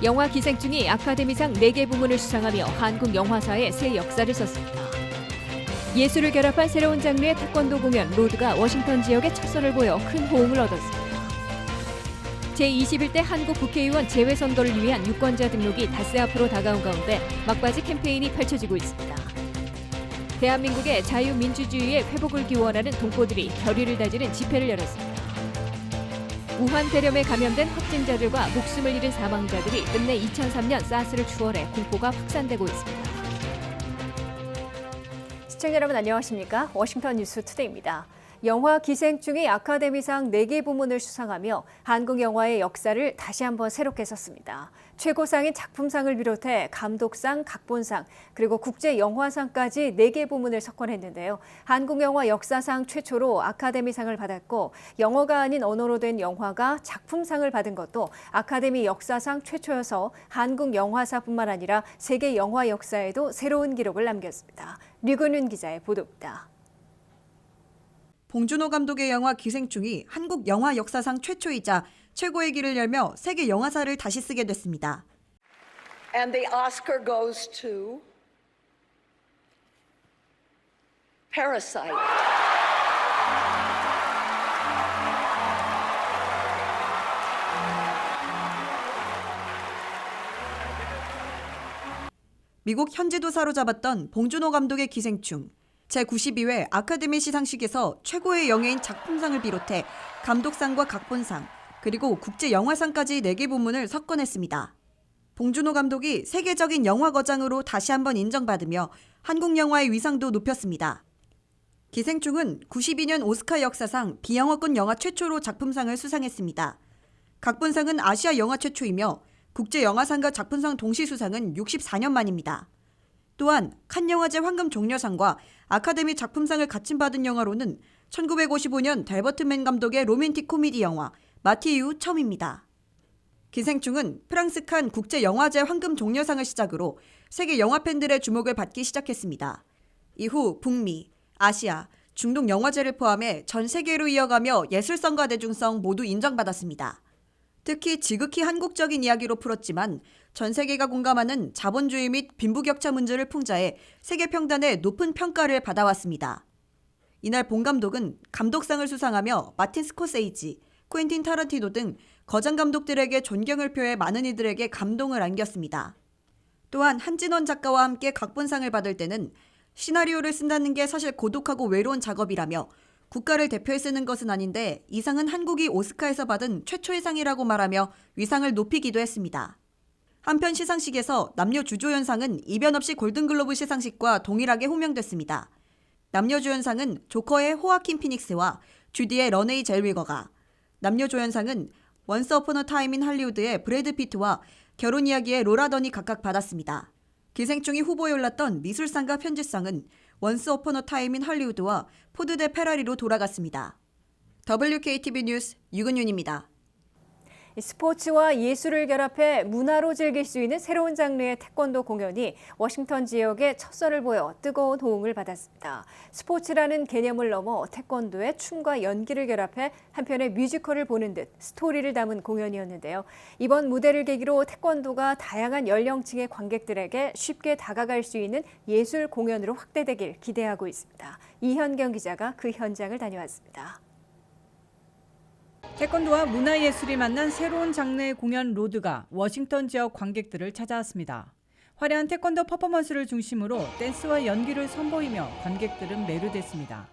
영화 기생충이 아카데미상 4개 부문을 수상하며 한국 영화사에 새 역사를 썼습니다. 예술을 결합한 새로운 장르의 태권도 공연 로드가 워싱턴 지역에 첫 선을 보여 큰 호응을 얻었습니다. 제21대 한국 국회의원 재외 선거를 위한 유권자 등록이 닷새 앞으로 다가온 가운데 막바지 캠페인이 펼쳐지고 있습니다. 대한민국의 자유민주주의의 회복을 기원하는 동포들이 결의를 다지는 집회를 열었습니다. 우한 대렴에 감염된 확진자들과 목숨을 잃은 사망자들이 끝내 2003년 사스를 추월해 공포가 확산되고 있습니다. 시청자 여러분 안녕하십니까? 워싱턴 뉴스 투데이입니다. 영화 기생충이 아카데미상 4개 부문을 수상하며 한국 영화의 역사를 다시 한번 새롭게 썼습니다. 최고상인 작품상을 비롯해 감독상, 각본상, 그리고 국제영화상까지 4개 부문을 석권했는데요. 한국 영화 역사상 최초로 아카데미상을 받았고 영어가 아닌 언어로 된 영화가 작품상을 받은 것도 아카데미 역사상 최초여서 한국 영화사뿐만 아니라 세계 영화 역사에도 새로운 기록을 남겼습니다. 류근윤 기자의 보도입니다. 봉준호 감독의 영화 기생충이 한국 영화 역사상 최초이자 최고의 길을 열며 세계 영화사를 다시 쓰게 됐습니다. And the Oscar goes to Parasite. 미국 현지도 사로잡았던 봉준호 감독의 기생충. 제92회 아카데미 시상식에서 최고의 영예인 작품상을 비롯해 감독상과 각본상, 그리고 국제영화상까지 4개 부문을 석권했습니다. 봉준호 감독이 세계적인 영화 거장으로 다시 한번 인정받으며 한국 영화의 위상도 높였습니다. 기생충은 92년 오스카 역사상 비영어권 영화 최초로 작품상을 수상했습니다. 각본상은 아시아 영화 최초이며 국제영화상과 작품상 동시 수상은 64년 만입니다. 또한 칸 영화제 황금 종려상과 아카데미 작품상을 같이 받은 영화로는 1955년 델버트맨 감독의 로맨틱 코미디 영화 마티 이후 처음입니다. 기생충은 프랑스 칸 국제영화제 황금 종려상을 시작으로 세계 영화 팬들의 주목을 받기 시작했습니다. 이후 북미, 아시아, 중동 영화제를 포함해 전 세계로 이어가며 예술성과 대중성 모두 인정받았습니다. 특히 지극히 한국적인 이야기로 풀었지만 전 세계가 공감하는 자본주의 및 빈부격차 문제를 풍자해 세계 평단의 높은 평가를 받아왔습니다. 이날 봉 감독은 감독상을 수상하며 마틴 스코세이지, 쿠엔틴 타란티노 등 거장 감독들에게 존경을 표해 많은 이들에게 감동을 안겼습니다. 또한 한진원 작가와 함께 각본상을 받을 때는 시나리오를 쓴다는 게 사실 고독하고 외로운 작업이라며 국가를 대표해 쓰는 것은 아닌데 이 상은 한국이 오스카에서 받은 최초의 상이라고 말하며 위상을 높이기도 했습니다. 한편 시상식에서 남녀 주조연상은 이변 없이 골든글로브 시상식과 동일하게 호명됐습니다. 남녀 주연상은 조커의 호아킨 피닉스와 주디의 런웨이 젤위거가, 남녀 조연상은 원스 어폰 어 타임 인 할리우드의 브래드 피트와 결혼 이야기의 로라 던이 각각 받았습니다. 기생충이 후보에 올랐던 미술상과 편집상은 원스 어폰 어 타임 인 할리우드와 포드 대 페라리로 돌아갔습니다. WKTV 뉴스 유근윤입니다. 스포츠와 예술을 결합해 문화로 즐길 수 있는 새로운 장르의 태권도 공연이 워싱턴 지역에 첫 선을 보여 뜨거운 호응을 받았습니다. 스포츠라는 개념을 넘어 태권도의 춤과 연기를 결합해 한편의 뮤지컬을 보는 듯 스토리를 담은 공연이었는데요. 이번 무대를 계기로 태권도가 다양한 연령층의 관객들에게 쉽게 다가갈 수 있는 예술 공연으로 확대되길 기대하고 있습니다. 이현경 기자가 그 현장을 다녀왔습니다. 태권도와 문화예술이 만난 새로운 장르의 공연 로드가 워싱턴 지역 관객들을 찾아왔습니다. 화려한 태권도 퍼포먼스를 중심으로 댄스와 연기를 선보이며 관객들은 매료됐습니다.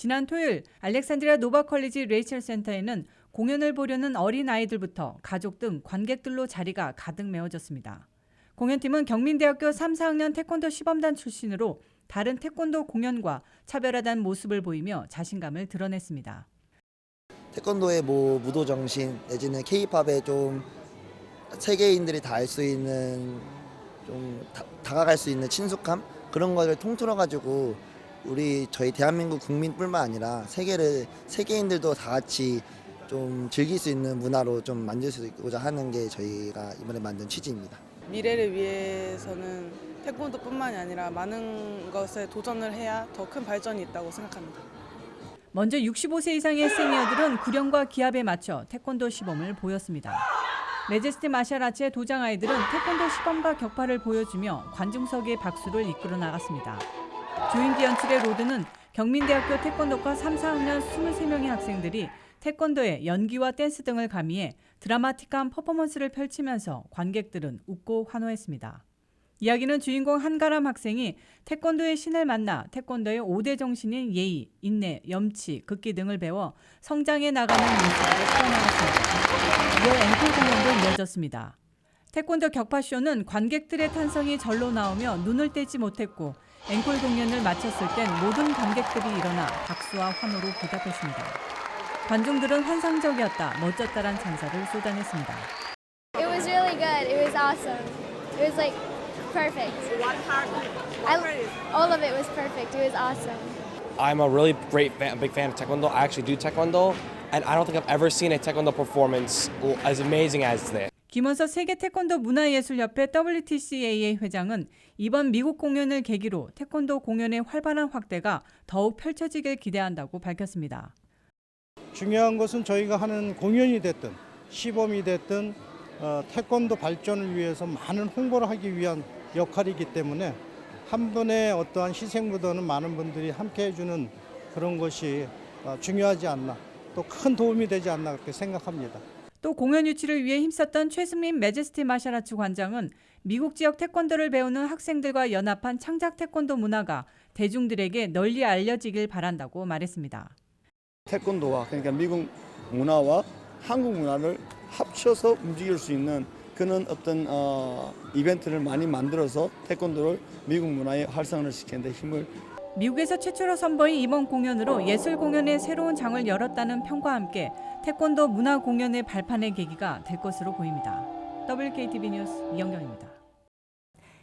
지난 토요일 알렉산드리아 노바 컬리지 레이첼 센터에는 공연을 보려는 어린 아이들부터 가족 등 관객들로 자리가 가득 메워졌습니다. 공연팀은 경민대학교 3, 4학년 태권도 시범단 출신으로 다른 태권도 공연과 차별화된 모습을 보이며 자신감을 드러냈습니다. 태권도의 뭐 무도 정신 내지는 K-팝에 좀 세계인들이 다 알 수 있는 좀 다가갈 수 있는 친숙함 그런 거를 통틀어 가지고 저희 대한민국 국민뿐만 아니라 세계인들도 다 같이 좀 즐길 수 있는 문화로 좀 만들 수 있고자 하는 게 저희가 이번에 만든 취지입니다. 미래를 위해서는 태권도뿐만이 아니라 많은 것에 도전을 해야 더 큰 발전이 있다고 생각합니다. 먼저 65세 이상의 시니어들은 구령과 기합에 맞춰 태권도 시범을 보였습니다. 매제스티 마샬아츠의 도장 아이들은 태권도 시범과 격파를 보여주며 관중석의 박수를 이끌어 나갔습니다. 조인기 연출의 로드는 경민대학교 태권도과 3, 4학년 23명의 학생들이 태권도의 연기와 댄스 등을 가미해 드라마틱한 퍼포먼스를 펼치면서 관객들은 웃고 환호했습니다. 이야기는 주인공 한가람 학생이 태권도의 신을 만나 태권도의 5대 정신인 예의, 인내, 염치, 극기 등을 배워 성장해 나가는 모습으로 풀어나갔습니다. 이어 앵콜 공연도 이어졌습니다. 태권도 격파쇼는 관객들의 탄성이 절로 나오며 눈을 떼지 못했고 앵콜 공연을 마쳤을 땐 모든 관객들이 일어나 박수와 환호로 보답했습니다. 관중들은 환상적이었다, 멋졌다란 찬사를 쏟아냈습니다. It was really good. It was awesome. It was like perfect. All of it was perfect. It was awesome. I'm a really big fan of Taekwondo. I actually do Taekwondo, and I don't think I've ever seen a Taekwondo performance as amazing as this. 김원서 세계 태권도 문화예술협회 WTCAA 회장은 이번 미국 공연을 계기로 태권도 공연의 활발한 확대가 더욱 펼쳐지길 기대한다고 밝혔습니다. 중요한 것은 저희가 하는 공연이 됐든 시범이 됐든 태권도 발전을 위해서 많은 홍보를 하기 위한 역할이기 때문에 한 분의 어떠한 희생보다는 많은 분들이 함께 해주는 그런 것이 중요하지 않나, 또 큰 도움이 되지 않나 그렇게 생각합니다. 또 공연 유치를 위해 힘썼던 최승민 매제스티 마샬아츠 관장은 미국 지역 태권도를 배우는 학생들과 연합한 창작 태권도 문화가 대중들에게 널리 알려지길 바란다고 말했습니다. 태권도와 그러니까 미국 문화와 한국 문화를 합쳐서 움직일 수 있는 그런 어떤 이벤트를 많이 만들어서 태권도를 미국 문화에 활성화를 시키는 데 힘을. 미국에서 최초로 선보인 이번 공연으로 예술 공연의 새로운 장을 열었다는 평가와 함께 태권도 문화 공연의 발판의 계기가 될 것으로 보입니다. WKTV 뉴스 이영경입니다.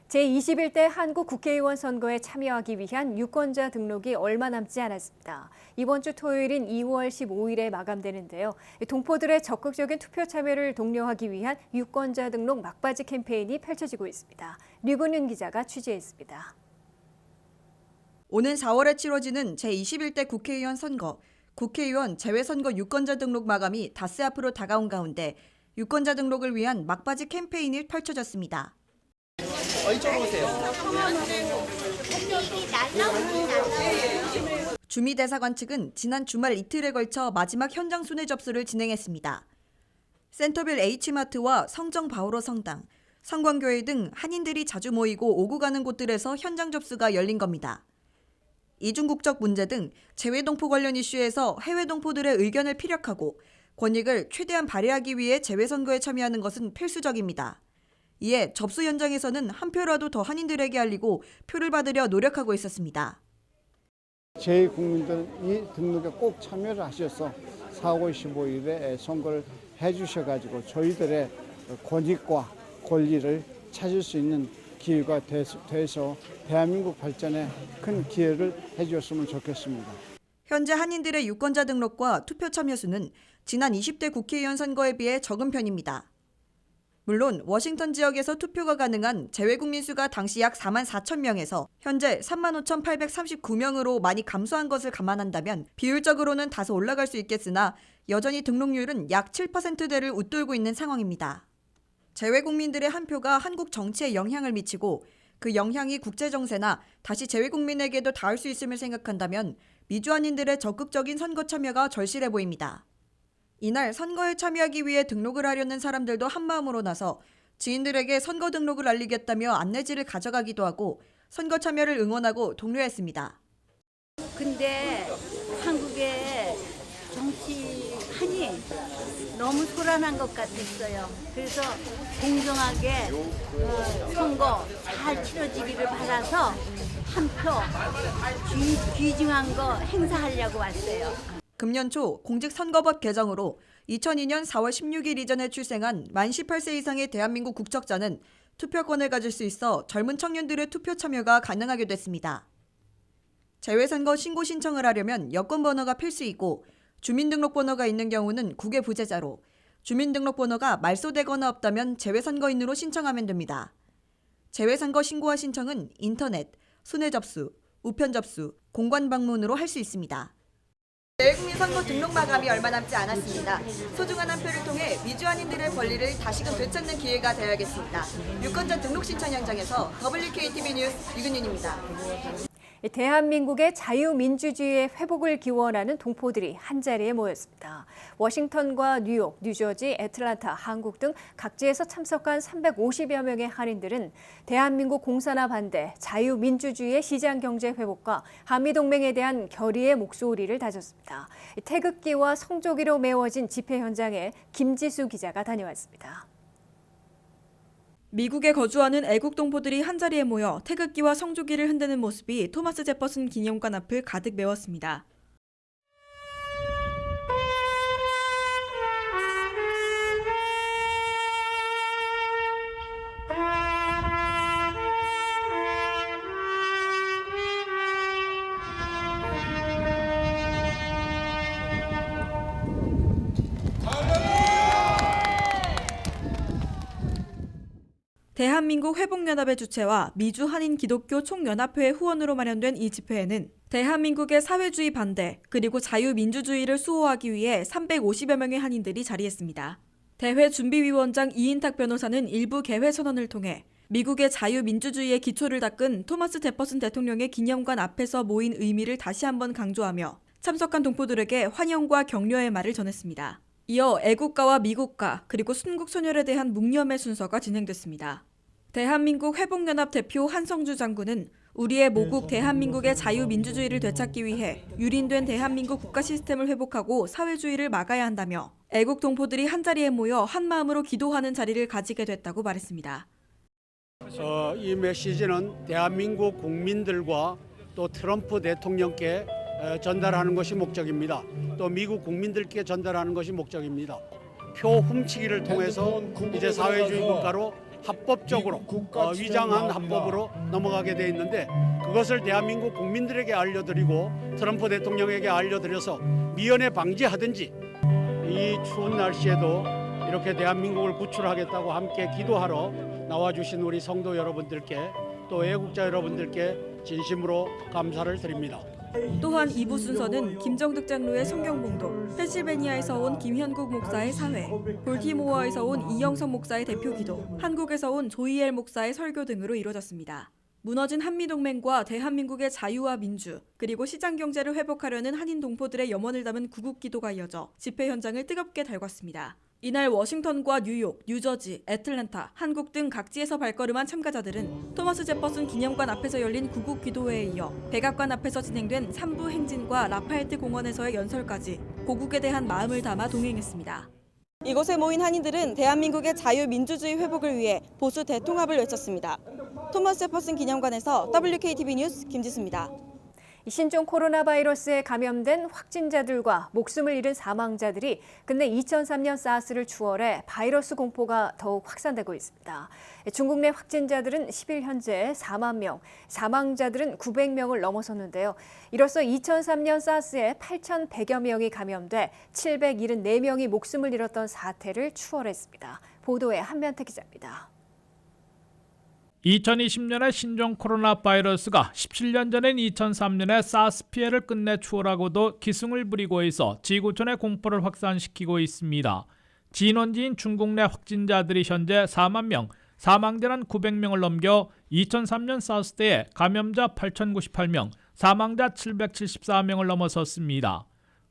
제21대 한국 국회의원 선거에 참여하기 위한 유권자 등록이 얼마 남지 않았습니다. 이번 주 토요일인 2월 15일에 마감되는데요. 동포들의 적극적인 투표 참여를 독려하기 위한 유권자 등록 막바지 캠페인이 펼쳐지고 있습니다. 류근윤 기자가 취재했습니다. 오는 4월에 치러지는 제21대 국회의원 선거, 국회의원 재외선거 유권자 등록 마감이 닷새 앞으로 다가온 가운데 유권자 등록을 위한 막바지 캠페인이 펼쳐졌습니다. 이쪽으로 오세요. 주미대사관 측은 지난 주말 이틀에 걸쳐 마지막 현장 순회 접수를 진행했습니다. 센터빌 H마트와 성정 바오로 성당, 성광교회 등 한인들이 자주 모이고 오고 가는 곳들에서 현장 접수가 열린 겁니다. 이중국적 문제 등 재외동포 관련 이슈에서 해외 동포들의 의견을 피력하고 권익을 최대한 발휘하기 위해 재외선거에 참여하는 것은 필수적입니다. 이에 접수 현장에서는 한 표라도 더 한인들에게 알리고 표를 받으려 노력하고 있었습니다. 제 국민들이 등록에 꼭 참여를 하셔서 4월 15일에 선거를 해주셔가지고 저희들의 권익과 권리를 찾을 수 있는 기회가 돼서 대한민국 발전에 큰 기회를 해주셨으면 좋겠습니다. 현재 한인들의 유권자 등록과 투표 참여 수는 지난 20대 국회의원 선거에 비해 적은 편입니다. 물론 워싱턴 지역에서 투표가 가능한 재외국민 수가 당시 약 4만 4천 명에서 현재 3만 5,839명으로 많이 감소한 것을 감안한다면 비율적으로는 다소 올라갈 수 있겠으나 여전히 등록률은 약 7%대를 웃돌고 있는 상황입니다. 재외국민들의 한 표가 한국 정치에 영향을 미치고 그 영향이 국제정세나 다시 재외국민에게도 닿을 수 있음을 생각한다면 미주한인들의 적극적인 선거 참여가 절실해 보입니다. 이날 선거에 참여하기 위해 등록을 하려는 사람들도 한마음으로 나서 지인들에게 선거 등록을 알리겠다며 안내지를 가져가기도 하고 선거 참여를 응원하고 독려했습니다. 근데 한국의 정치판이 너무 소란한 것 같았어요. 그래서 공정하게 선거 잘 치러지기를 바라서 한 표 귀중한 거 행사하려고 왔어요. 금년 초 공직선거법 개정으로 2002년 4월 16일 이전에 출생한 만 18세 이상의 대한민국 국적자는 투표권을 가질 수 있어 젊은 청년들의 투표 참여가 가능하게 됐습니다. 재외선거 신고 신청을 하려면 여권번호가 필수이고 주민등록번호가 있는 경우는 국외 부재자로 주민등록번호가 말소되거나 없다면 재외선거인으로 신청하면 됩니다. 재외선거 신고와 신청은 인터넷, 순회 접수, 우편 접수, 공관 방문으로 할 수 있습니다. 대외국민 선거 등록 마감이 얼마 남지 않았습니다. 소중한 한 표를 통해 미주한인들의 권리를 다시금 되찾는 기회가 되어야겠습니다. 유권자 등록 신청 현장에서 WKTV 뉴스 유근윤입니다. 대한민국의 자유민주주의의 회복을 기원하는 동포들이 한자리에 모였습니다. 워싱턴과 뉴욕, 뉴저지, 애틀랜타, 한국 등 각지에서 참석한 350여 명의 한인들은 대한민국 공산화 반대, 자유민주주의의 시장경제 회복과 한미동맹에 대한 결의의 목소리를 다졌습니다. 태극기와 성조기로 메워진 집회 현장에 김지수 기자가 다녀왔습니다. 미국에 거주하는 애국 동포들이 한자리에 모여 태극기와 성조기를 흔드는 모습이 토마스 제퍼슨 기념관 앞을 가득 메웠습니다. 대한민국 회복연합의 주최와 미주 한인 기독교 총연합회의 후원으로 마련된 이 집회에는 대한민국의 사회주의 반대 그리고 자유민주주의를 수호하기 위해 350여 명의 한인들이 자리했습니다. 대회 준비위원장 이인탁 변호사는 일부 개회 선언을 통해 미국의 자유민주주의의 기초를 닦은 토마스 제퍼슨 대통령의 기념관 앞에서 모인 의미를 다시 한번 강조하며 참석한 동포들에게 환영과 격려의 말을 전했습니다. 이어 애국가와 미국가 그리고 순국소녀에 대한 묵념의 순서가 진행됐습니다. 대한민국 회복연합 대표 한성주 장군은 우리의 모국 대한민국의 자유민주주의를 되찾기 위해 유린된 대한민국 국가 시스템을 회복하고 사회주의를 막아야 한다며 애국 동포들이 한자리에 모여 한마음으로 기도하는 자리를 가지게 됐다고 말했습니다. 이 메시지는 대한민국 국민들과 또 트럼프 대통령께 전달하는 것이 목적입니다. 또 미국 국민들께 전달하는 것이 목적입니다. 표 훔치기를 통해서 이제 사회주의 국가로 합법적으로 위장한 합법으로 넘어가게 돼 있는데 그것을 대한민국 국민들에게 알려드리고 트럼프 대통령에게 알려드려서 미연에 방지하든지 이 추운 날씨에도 이렇게 대한민국을 구출하겠다고 함께 기도하러 나와주신 우리 성도 여러분들께 또 애국자 여러분들께 진심으로 감사를 드립니다. 또한 2부 순서는 김정득 장로의 성경봉독, 펜실베니아에서 온 김현국 목사의 사회, 볼티모어에서 온 이영석 목사의 대표기도, 한국에서 온 조이엘 목사의 설교 등으로 이뤄졌습니다. 무너진 한미동맹과 대한민국의 자유와 민주, 그리고 시장경제를 회복하려는 한인 동포들의 염원을 담은 구국기도가 이어져 집회 현장을 뜨겁게 달궜습니다. 이날 워싱턴과 뉴욕, 뉴저지, 애틀랜타, 한국 등 각지에서 발걸음한 참가자들은 토마스 제퍼슨 기념관 앞에서 열린 구국 기도회에 이어 백악관 앞에서 진행된 3부 행진과 라파엘트 공원에서의 연설까지 고국에 대한 마음을 담아 동행했습니다. 이곳에 모인 한인들은 대한민국의 자유민주주의 회복을 위해 보수 대통합을 외쳤습니다. 토마스 제퍼슨 기념관에서 WKTV 뉴스 김지수입니다. 신종 코로나 바이러스에 감염된 확진자들과 목숨을 잃은 사망자들이 근래 2003년 사스를 추월해 바이러스 공포가 더욱 확산되고 있습니다. 중국 내 확진자들은 10일 현재 4만 명, 사망자들은 900명을 넘어섰는데요. 이로써 2003년 사스에 8,100여 명이 감염돼 774명이 목숨을 잃었던 사태를 추월했습니다. 보도에 한면태 기자입니다. 2020년에 신종 코로나 바이러스가 17년 전인 2003년에 사스 피해를 끝내 추월하고도 기승을 부리고 있어 지구촌의 공포를 확산시키고 있습니다. 진원지인 중국 내 확진자들이 현재 4만 명, 사망자는 900명을 넘겨 2003년 사스 때에 감염자 8,098명, 사망자 774명을 넘어섰습니다.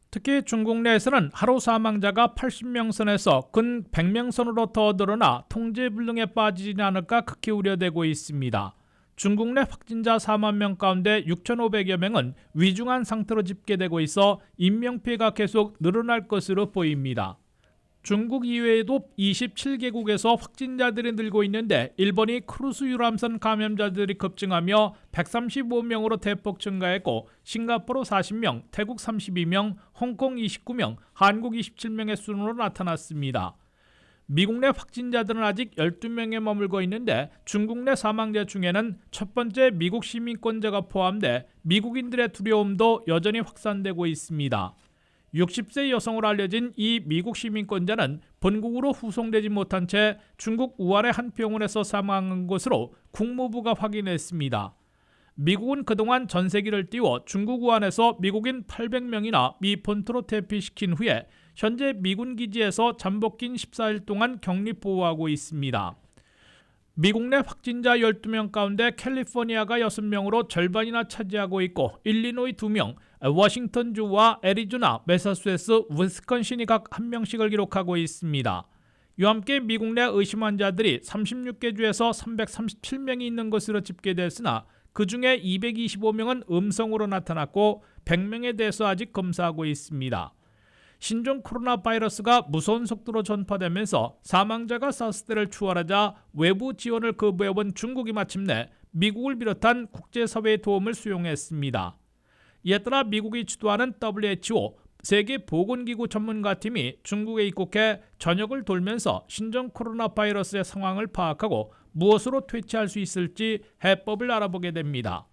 특히 중국 내에서는 하루 사망자가 80명 선에서 근 100명 선으로 더 늘어나 통제불능에 빠지지 않을까 극히 우려되고 있습니다. 중국 내 확진자 4만 명 가운데 6,500여 명은 위중한 상태로 집계되고 있어 인명피해가 계속 늘어날 것으로 보입니다. 중국 이외에도 27개국에서 확진자들이 늘고 있는데 일본이 크루즈 유람선 감염자들이 급증하며 135명으로 대폭 증가했고 싱가포르 40명, 태국 32명, 홍콩 29명, 한국 27명의 순으로 나타났습니다. 미국 내 확진자들은 아직 12명에 머물고 있는데 중국 내 사망자 중에는 첫 번째 미국 시민권자가 포함돼 미국인들의 두려움도 여전히 확산되고 있습니다. 60세 여성으로 알려진 이 미국 시민권자는 본국으로 후송되지 못한 채 중국 우한의 한 병원에서 사망한 것으로 국무부가 확인했습니다. 미국은 그동안 전세기를 띄워 중국 우한에서 미국인 800명이나 미 본토로 대피시킨 후에 현재 미군 기지에서 잠복긴 14일 동안 격리보호하고 있습니다. 미국 내 확진자 12명 가운데 캘리포니아가 6명으로 절반이나 차지하고 있고 일리노이 2명, 워싱턴주와 애리조나, 매사추세츠, 위스콘신이 각 1명씩을 기록하고 있습니다. 이와 함께 미국 내 의심 환자들이 36개 주에서 337명이 있는 것으로 집계됐으나 그중에 225명은 음성으로 나타났고 100명에 대해서 아직 검사하고 있습니다. 신종 코로나 바이러스가 무서운 속도로 전파되면서 사망자가 사스대를 추월하자 외부 지원을 거부해온 중국이 마침내 미국을 비롯한 국제사회의 도움을 수용했습니다. 이에 따라 미국이 주도하는 WHO 세계보건기구 전문가팀이 중국에 입국해 전역을 돌면서 신종 코로나 바이러스의 상황을 파악하고 무엇으로 퇴치할 수 있을지 해법을 알아보게 됩니다.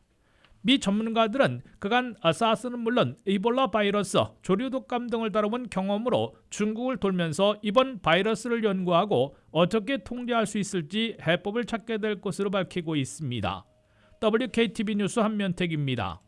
미 전문가들은 그간 사스는 물론 이볼라 바이러스, 조류독감 등을 다뤄본 경험으로 중국을 돌면서 이번 바이러스를 연구하고 어떻게 통제할 수 있을지 해법을 찾게 될 것으로 밝히고 있습니다. WKTV 뉴스 한면택입니다.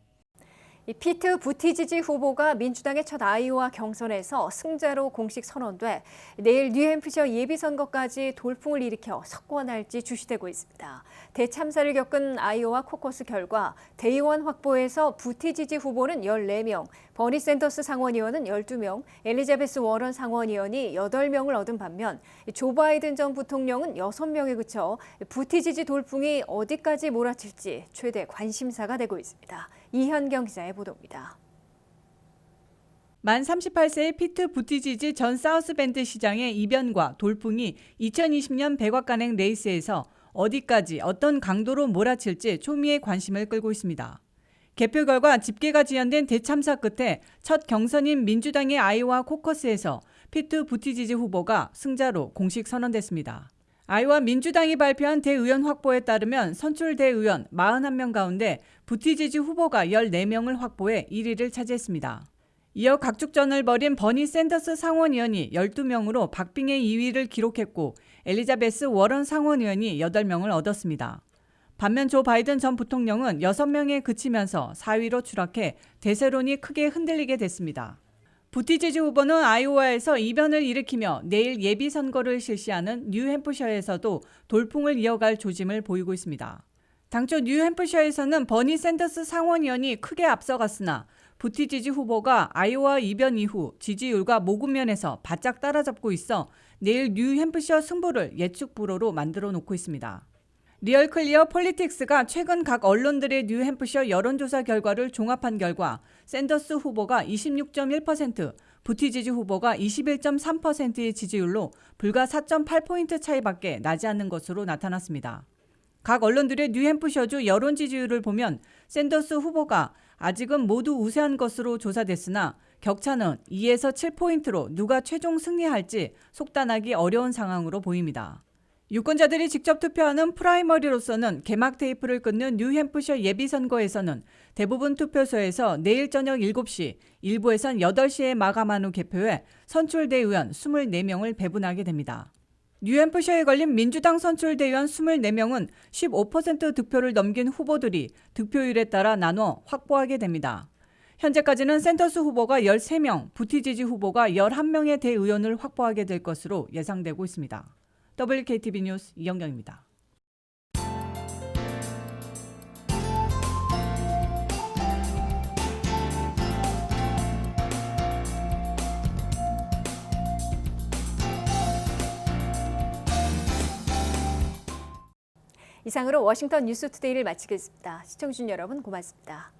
피트 부티지지 후보가 민주당의 첫 아이오와 경선에서 승자로 공식 선언돼 내일 뉴햄프셔 예비선거까지 돌풍을 일으켜 석권할지 주시되고 있습니다. 대참사를 겪은 아이오와 코커스 결과 대의원 확보에서 부티지지 후보는 14명, 버니 샌더스 상원의원은 12명, 엘리자베스 워런 상원의원이 8명을 얻은 반면 조 바이든 전 부통령은 6명에 그쳐 부티지지 돌풍이 어디까지 몰아칠지 최대 관심사가 되고 있습니다. 이현경 기자의 보도입니다. 만 38세의 피트 부티지지 전 사우스밴드 시장의 이변과 돌풍이 2020년 백악관행 레이스에서 어디까지 어떤 강도로 몰아칠지 초미의 관심을 끌고 있습니다. 개표 결과 집계가 지연된 대참사 끝에 첫 경선인 민주당의 아이오와 코커스에서 피트 부티지지 후보가 승자로 공식 선언됐습니다. 아이오와 민주당이 발표한 대의원 확보에 따르면 선출 대의원 41명 가운데 부티지지 후보가 14명을 확보해 1위를 차지했습니다. 이어 각축전을 벌인 버니 샌더스 상원의원이 12명으로 박빙의 2위를 기록했고 엘리자베스 워런 상원의원이 8명을 얻었습니다. 반면 조 바이든 전 부통령은 6명에 그치면서 4위로 추락해 대세론이 크게 흔들리게 됐습니다. 부티지지 후보는 아이오와에서 이변을 일으키며 내일 예비선거를 실시하는 뉴햄프셔에서도 돌풍을 이어갈 조짐을 보이고 있습니다. 당초 뉴햄프셔에서는 버니 샌더스 상원의원이 크게 앞서갔으나 부티지지 후보가 아이오와 이변 이후 지지율과 모금면에서 바짝 따라잡고 있어 내일 뉴햄프셔 승부를 예측 불허로 만들어 놓고 있습니다. 리얼클리어 폴리틱스가 최근 각 언론들의 뉴햄프셔 여론조사 결과를 종합한 결과 샌더스 후보가 26.1%, 부티지지 후보가 21.3%의 지지율로 불과 4.8포인트 차이밖에 나지 않는 것으로 나타났습니다. 각 언론들의 뉴햄프셔주 여론 지지율을 보면 샌더스 후보가 아직은 모두 우세한 것으로 조사됐으나 격차는 2에서 7포인트로 누가 최종 승리할지 속단하기 어려운 상황으로 보입니다. 유권자들이 직접 투표하는 프라이머리로서는 개막 테이프를 끊는 뉴햄프셔 예비선거에서는 대부분 투표소에서 내일 저녁 7시, 일부에선 8시에 마감한 후 개표해 선출대의원 24명을 배분하게 됩니다. 뉴햄프셔에 걸린 민주당 선출대의원 24명은 15% 득표를 넘긴 후보들이 득표율에 따라 나눠 확보하게 됩니다. 현재까지는 샌더스 후보가 13명, 부티지지 후보가 11명의 대의원을 확보하게 될 것으로 예상되고 있습니다. WKTV 뉴스 이영경입니다. 이상으로 워싱턴 뉴스투데이를 마치겠습니다. 시청해주신 여러분 고맙습니다.